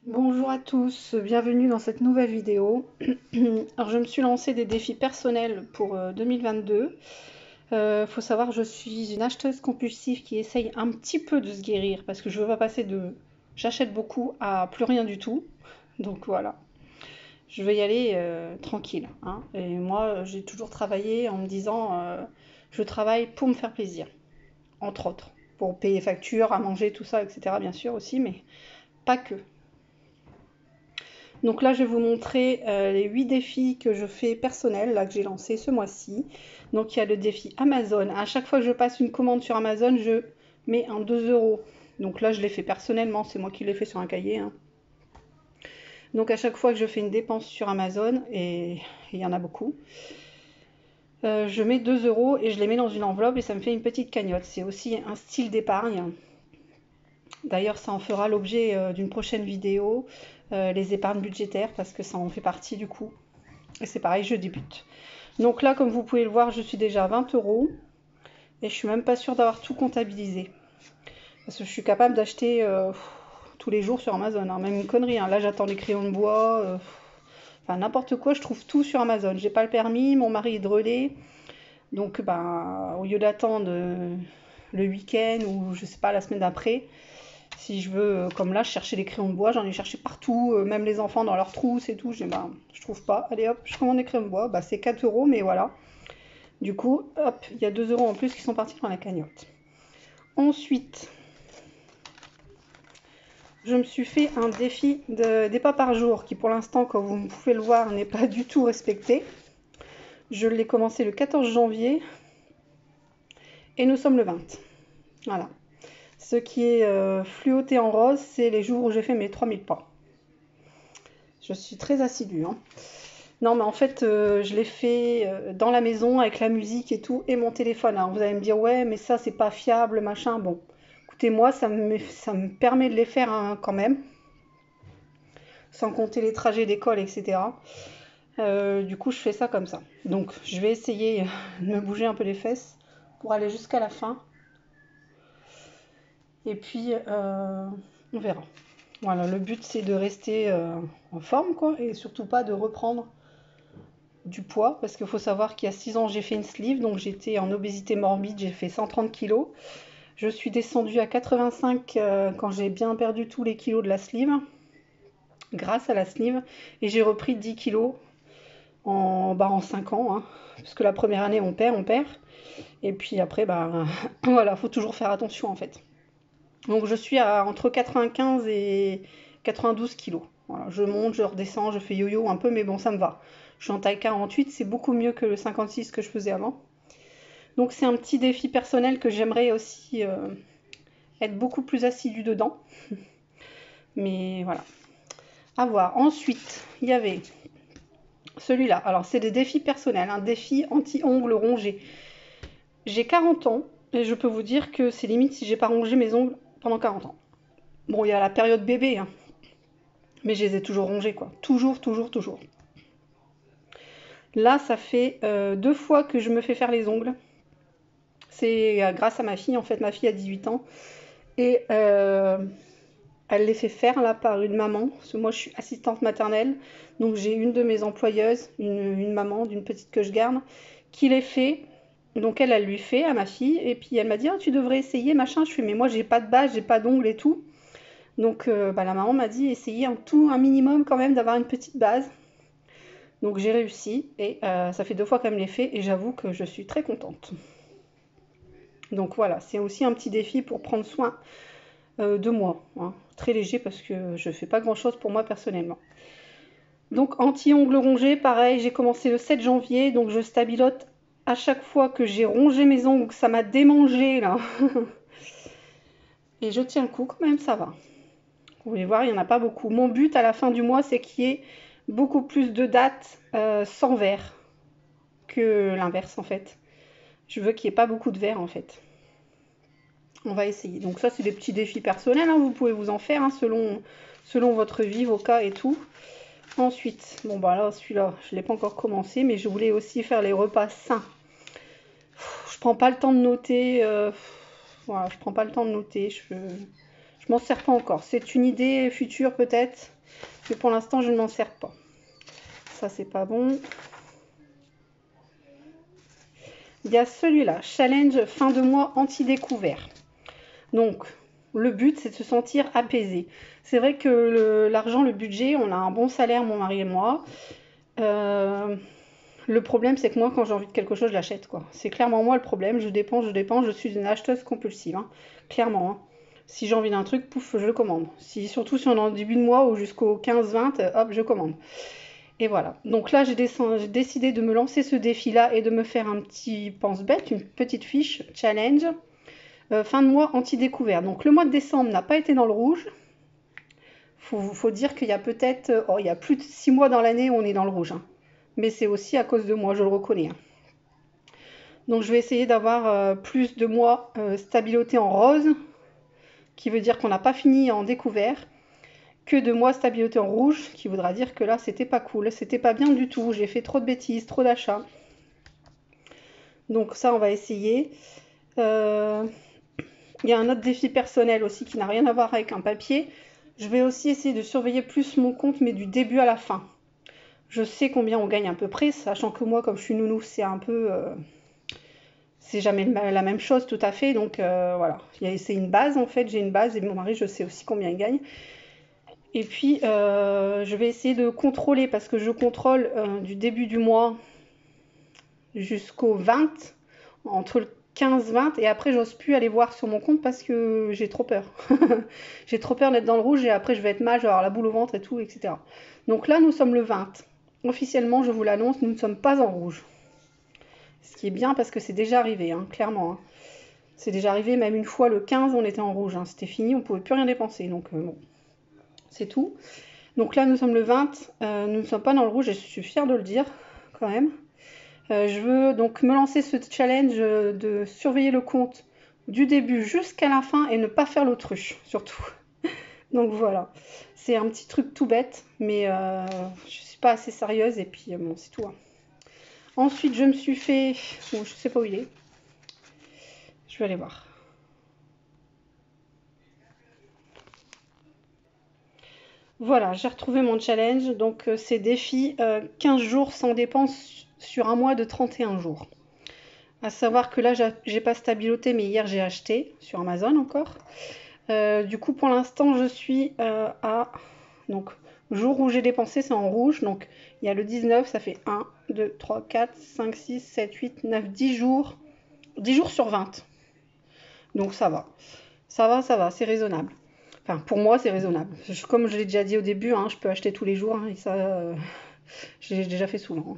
Bonjour à tous, bienvenue dans cette nouvelle vidéo. Alors je me suis lancé des défis personnels pour 2022. Faut savoir que je suis une acheteuse compulsive qui essaye un petit peu de se guérir parce que je veux pas passer de j'achète beaucoup à plus rien du tout. Donc voilà, je vais y aller tranquille, hein. Et moi j'ai toujours travaillé en me disant je travaille pour me faire plaisir, entre autres, pour payer factures, à manger, tout ça, etc. bien sûr aussi, mais pas que. Donc là, je vais vous montrer les 8 défis que je fais personnels, là que j'ai lancé ce mois-ci. Donc il y a le défi Amazon. À chaque fois que je passe une commande sur Amazon, je mets un 2 euros. Donc là, je l'ai fait personnellement, c'est moi qui l'ai fait sur un cahier, hein. Donc à chaque fois que je fais une dépense sur Amazon, et il y en a beaucoup, je mets 2 euros et je les mets dans une enveloppe et ça me fait une petite cagnotte. C'est aussi un style d'épargne. D'ailleurs, ça en fera l'objet d'une prochaine vidéo, les épargnes budgétaires, parce que ça en fait partie du coup. Et c'est pareil, je débute. Donc là, comme vous pouvez le voir, je suis déjà à 20 euros. Et je suis même pas sûre d'avoir tout comptabilisé. Parce que je suis capable d'acheter tous les jours sur Amazon, hein. Même une connerie, hein. Là, j'attends les crayons de bois. Enfin, n'importe quoi, je trouve tout sur Amazon. J'ai pas le permis, mon mari est de relais. Donc, ben, au lieu d'attendre le week-end ou je sais pas, la semaine d'après, si je veux, comme là, chercher les crayons de bois, j'en ai cherché partout, même les enfants dans leurs trousses et tout. J'ai bah, je trouve pas. Allez hop, je commande des crayons de bois. Bah, c'est 4 euros, mais voilà. Du coup, hop, il y a 2 euros en plus qui sont partis dans la cagnotte. Ensuite, je me suis fait un défi des pas par jour qui, pour l'instant, comme vous pouvez le voir, n'est pas du tout respecté. Je l'ai commencé le 14 janvier et nous sommes le 20. Voilà. Ce qui est fluoté en rose, c'est les jours où j'ai fait mes 3000 pas. Je suis très assidue, hein. Non, mais en fait, je l'ai fait dans la maison avec la musique et tout, et mon téléphone. Alors vous allez me dire, ouais, mais ça, c'est pas fiable, machin. Bon, écoutez, moi, ça me permet de les faire hein, quand même, sans compter les trajets d'école, etc. Du coup, je fais ça comme ça. Donc, je vais essayer de me bouger un peu les fesses pour aller jusqu'à la fin. Et puis, on verra. Voilà, le but, c'est de rester en forme, quoi, et surtout pas de reprendre du poids, parce qu'il faut savoir qu'il y a 6 ans, j'ai fait une sleeve, donc j'étais en obésité morbide, j'ai fait 130 kilos. Je suis descendue à 85 quand j'ai bien perdu tous les kilos de la sleeve, grâce à la sleeve, et j'ai repris 10 kilos en 5 ans, hein, parce que la première année, on perd, et puis après, bah, voilà, faut toujours faire attention, en fait. Donc je suis à entre 95 et 92 kilos. Voilà, je monte, je redescends, je fais yo-yo un peu, mais bon, ça me va. Je suis en taille 48, c'est beaucoup mieux que le 56 que je faisais avant. Donc c'est un petit défi personnel que j'aimerais aussi être beaucoup plus assidue dedans. Mais voilà, à voir. Ensuite, il y avait celui-là. Alors c'est des défis personnels, un défi anti-ongles rongés. J'ai 40 ans et je peux vous dire que c'est limite si j'ai pas rongé mes ongles pendant 40 ans. Bon, il y a la période bébé, hein, mais je les ai toujours rongés, quoi. Toujours, toujours, toujours. Là, ça fait 2 fois que je me fais faire les ongles. C'est grâce à ma fille, en fait, ma fille a 18 ans. Et elle les fait faire là par une maman. Parce que moi, je suis assistante maternelle. Donc, j'ai une de mes employeuses, une maman d'une petite que je garde, qui les fait. Donc, elle lui fait à ma fille. Et puis, elle m'a dit, ah, tu devrais essayer, machin. Je fais, mais moi, j'ai pas de base, j'ai pas d'ongles et tout. Donc, bah, la maman m'a dit, essayez un minimum quand même d'avoir une petite base. Donc j'ai réussi et ça fait 2 fois qu'elle me les fait et j'avoue que je suis très contente. Donc voilà, c'est aussi un petit défi pour prendre soin de moi, hein. Très léger parce que je ne fais pas grand chose pour moi personnellement. Donc anti-ongles rongés, pareil, j'ai commencé le 7 janvier, donc je stabilote à chaque fois que j'ai rongé mes ongles, ça m'a démangé là. Et je tiens le coup quand même, ça va. Vous pouvez voir, il n'y en a pas beaucoup. Mon but à la fin du mois, c'est qu'il y ait beaucoup plus de dates sans verre que l'inverse en fait. Je veux qu'il n'y ait pas beaucoup de verre en fait. On va essayer. Donc ça, c'est des petits défis personnels, hein. Vous pouvez vous en faire hein, selon votre vie, vos cas et tout. Ensuite, bon bah là, celui-là, je ne l'ai pas encore commencé, mais je voulais aussi faire les repas sains. Je prends pas le temps de noter. Voilà, je prends pas le temps de noter. Je Je m'en sers pas encore. C'est une idée future peut-être, mais pour l'instant, je ne m'en sers pas. Ça, c'est pas bon. Il y a celui-là, challenge fin de mois anti-découvert. Donc, le but, c'est de se sentir apaisé. C'est vrai que l'argent, le budget, on a un bon salaire, mon mari et moi. Le problème, c'est que moi, quand j'ai envie de quelque chose, je l'achète, quoi. C'est clairement moi le problème. Je dépense, je suis une acheteuse compulsive, hein. Clairement, hein. Si j'ai envie d'un truc, pouf, je le commande. Surtout si on est en début de mois ou jusqu'au 15-20, hop, je commande. Et voilà. Donc là, j'ai décidé de me lancer ce défi-là et de me faire un petit pense-bête, une petite fiche challenge. Fin de mois anti-découvert. Donc le mois de décembre n'a pas été dans le rouge. Faut dire qu'il y a peut-être, il y a plus de 6 mois dans l'année où on est dans le rouge, hein. Mais c'est aussi à cause de moi, je le reconnais, hein. Donc je vais essayer d'avoir plus de mois stabiloté en rose, qui veut dire qu'on n'a pas fini en découvert, que de mois stabiloté en rouge, qui voudra dire que là c'était pas cool, c'était pas bien du tout, j'ai fait trop de bêtises, trop d'achats. Donc ça on va essayer. Il y a un autre défi personnel aussi qui n'a rien à voir avec un papier. Je vais aussi essayer de surveiller plus mon compte, mais du début à la fin. Je sais combien on gagne à peu près, sachant que moi, comme je suis nounou, c'est un peu... c'est jamais la même chose tout à fait. Donc voilà, c'est une base en fait, j'ai une base et mon mari, je sais aussi combien il gagne. Et puis, je vais essayer de contrôler, parce que je contrôle du début du mois jusqu'au 20, entre le 15-20, et après j'ose plus aller voir sur mon compte parce que j'ai trop peur. J'ai trop peur d'être dans le rouge et après je vais être mal, je vais avoir la boule au ventre et tout, etc. Donc là, nous sommes le 20. Officiellement, je vous l'annonce, nous ne sommes pas en rouge. Ce qui est bien parce que c'est déjà arrivé, hein, clairement, hein. C'est déjà arrivé, même une fois le 15, on était en rouge, hein. C'était fini, on ne pouvait plus rien dépenser. Donc bon, c'est tout. Donc là, nous sommes le 20, nous ne sommes pas dans le rouge et je suis fière de le dire quand même. Je veux donc me lancer ce challenge de surveiller le compte du début jusqu'à la fin et ne pas faire l'autruche, surtout. Donc voilà, c'est un petit truc tout bête, mais je suis pas assez sérieuse et puis bon, c'est tout, hein. Ensuite, je me suis fait... Bon, je sais pas où il est. Je vais aller voir. Voilà, j'ai retrouvé mon challenge. Donc, c'est défi 15 jours sans dépenses sur un mois de 31 jours. À savoir que là, j'ai pas stabiloté, mais hier, j'ai acheté sur Amazon encore. Du coup, pour l'instant, je suis à... Donc, jour où j'ai dépensé, c'est en rouge. Donc, il y a le 19, ça fait 1, 2, 3, 4, 5, 6, 7, 8, 9, 10 jours. 10 jours sur 20. Donc, ça va. Ça va, c'est raisonnable. Enfin, pour moi, c'est raisonnable. Comme je l'ai déjà dit au début, hein, je peux acheter tous les jours, hein, et ça, j'ai déjà fait souvent.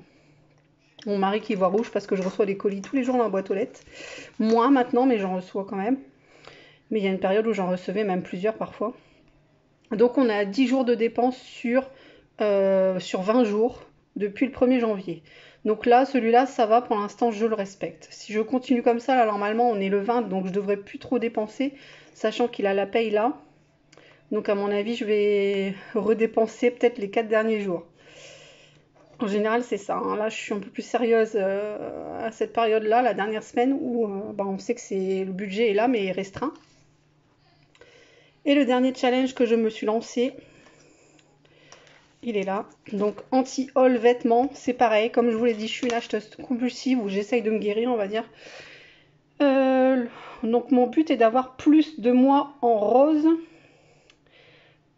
Mon mari qui voit rouge parce que je reçois des colis tous les jours dans la boîte aux lettres. Moins maintenant, mais j'en reçois quand même. Mais il y a une période où j'en recevais même plusieurs parfois. Donc on a 10 jours de dépenses sur 20 jours depuis le 1er janvier. Donc là, celui-là, ça va, pour l'instant, je le respecte. Si je continue comme ça, là, normalement, on est le 20, donc je devrais plus trop dépenser, sachant qu'il a la paye là. Donc à mon avis, je vais redépenser peut-être les 4 derniers jours. En général, c'est ça, hein. Là, je suis un peu plus sérieuse à cette période-là, la dernière semaine, où on sait que le budget est là, mais restreint. Et le dernier challenge que je me suis lancé, il est là. Donc, anti-haul vêtements, c'est pareil. Comme je vous l'ai dit, je suis une acheteuse compulsive où j'essaye de me guérir, on va dire. Donc, mon but est d'avoir plus de mois en rose.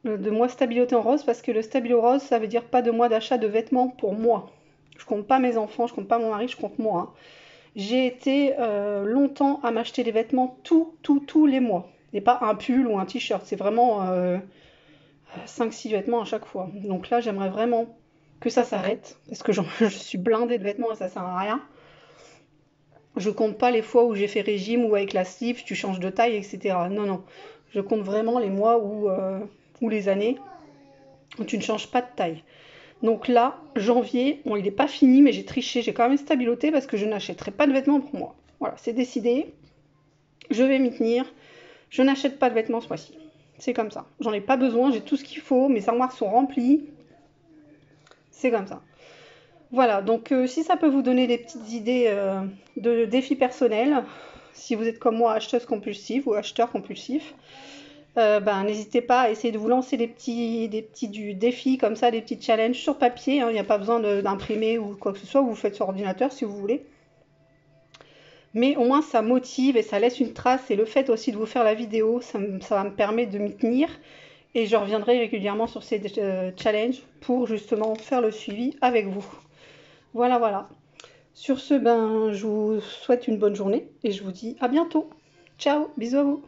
De mois stabiloté en rose, parce que le stabilo rose, ça veut dire pas de mois d'achat de vêtements pour moi. Je compte pas mes enfants, je compte pas mon mari, je compte moi, hein. J'ai été longtemps à m'acheter des vêtements tous les mois. Et pas un pull ou un t-shirt, c'est vraiment 5-6 vêtements à chaque fois. Donc là, j'aimerais vraiment que ça s'arrête, parce que je suis blindée de vêtements et ça sert à rien. Je compte pas les fois où j'ai fait régime ou avec la slip, tu changes de taille, etc. Non, non. Je compte vraiment les mois ou les années où tu ne changes pas de taille. Donc là, janvier, bon, il n'est pas fini, mais j'ai triché, j'ai quand même stabiloté parce que je n'achèterai pas de vêtements pour moi. Voilà, c'est décidé. Je vais m'y tenir. Je n'achète pas de vêtements ce mois-ci. C'est comme ça. J'en ai pas besoin, j'ai tout ce qu'il faut, mes armoires sont remplies. C'est comme ça. Voilà, donc si ça peut vous donner des petites idées de défis personnels, si vous êtes comme moi acheteuse compulsive ou acheteur compulsif, Ben, n'hésitez pas à essayer de vous lancer des petits défis comme ça, des petits challenges sur papier, hein. Il n'y a pas besoin d'imprimer ou quoi que ce soit, vous le faites sur ordinateur si vous voulez. Mais au moins ça motive et ça laisse une trace et le fait aussi de vous faire la vidéo, ça va me permettre de m'y tenir et je reviendrai régulièrement sur ces challenges pour justement faire le suivi avec vous. Voilà, voilà. Sur ce, ben, je vous souhaite une bonne journée et je vous dis à bientôt. Ciao, bisous à vous.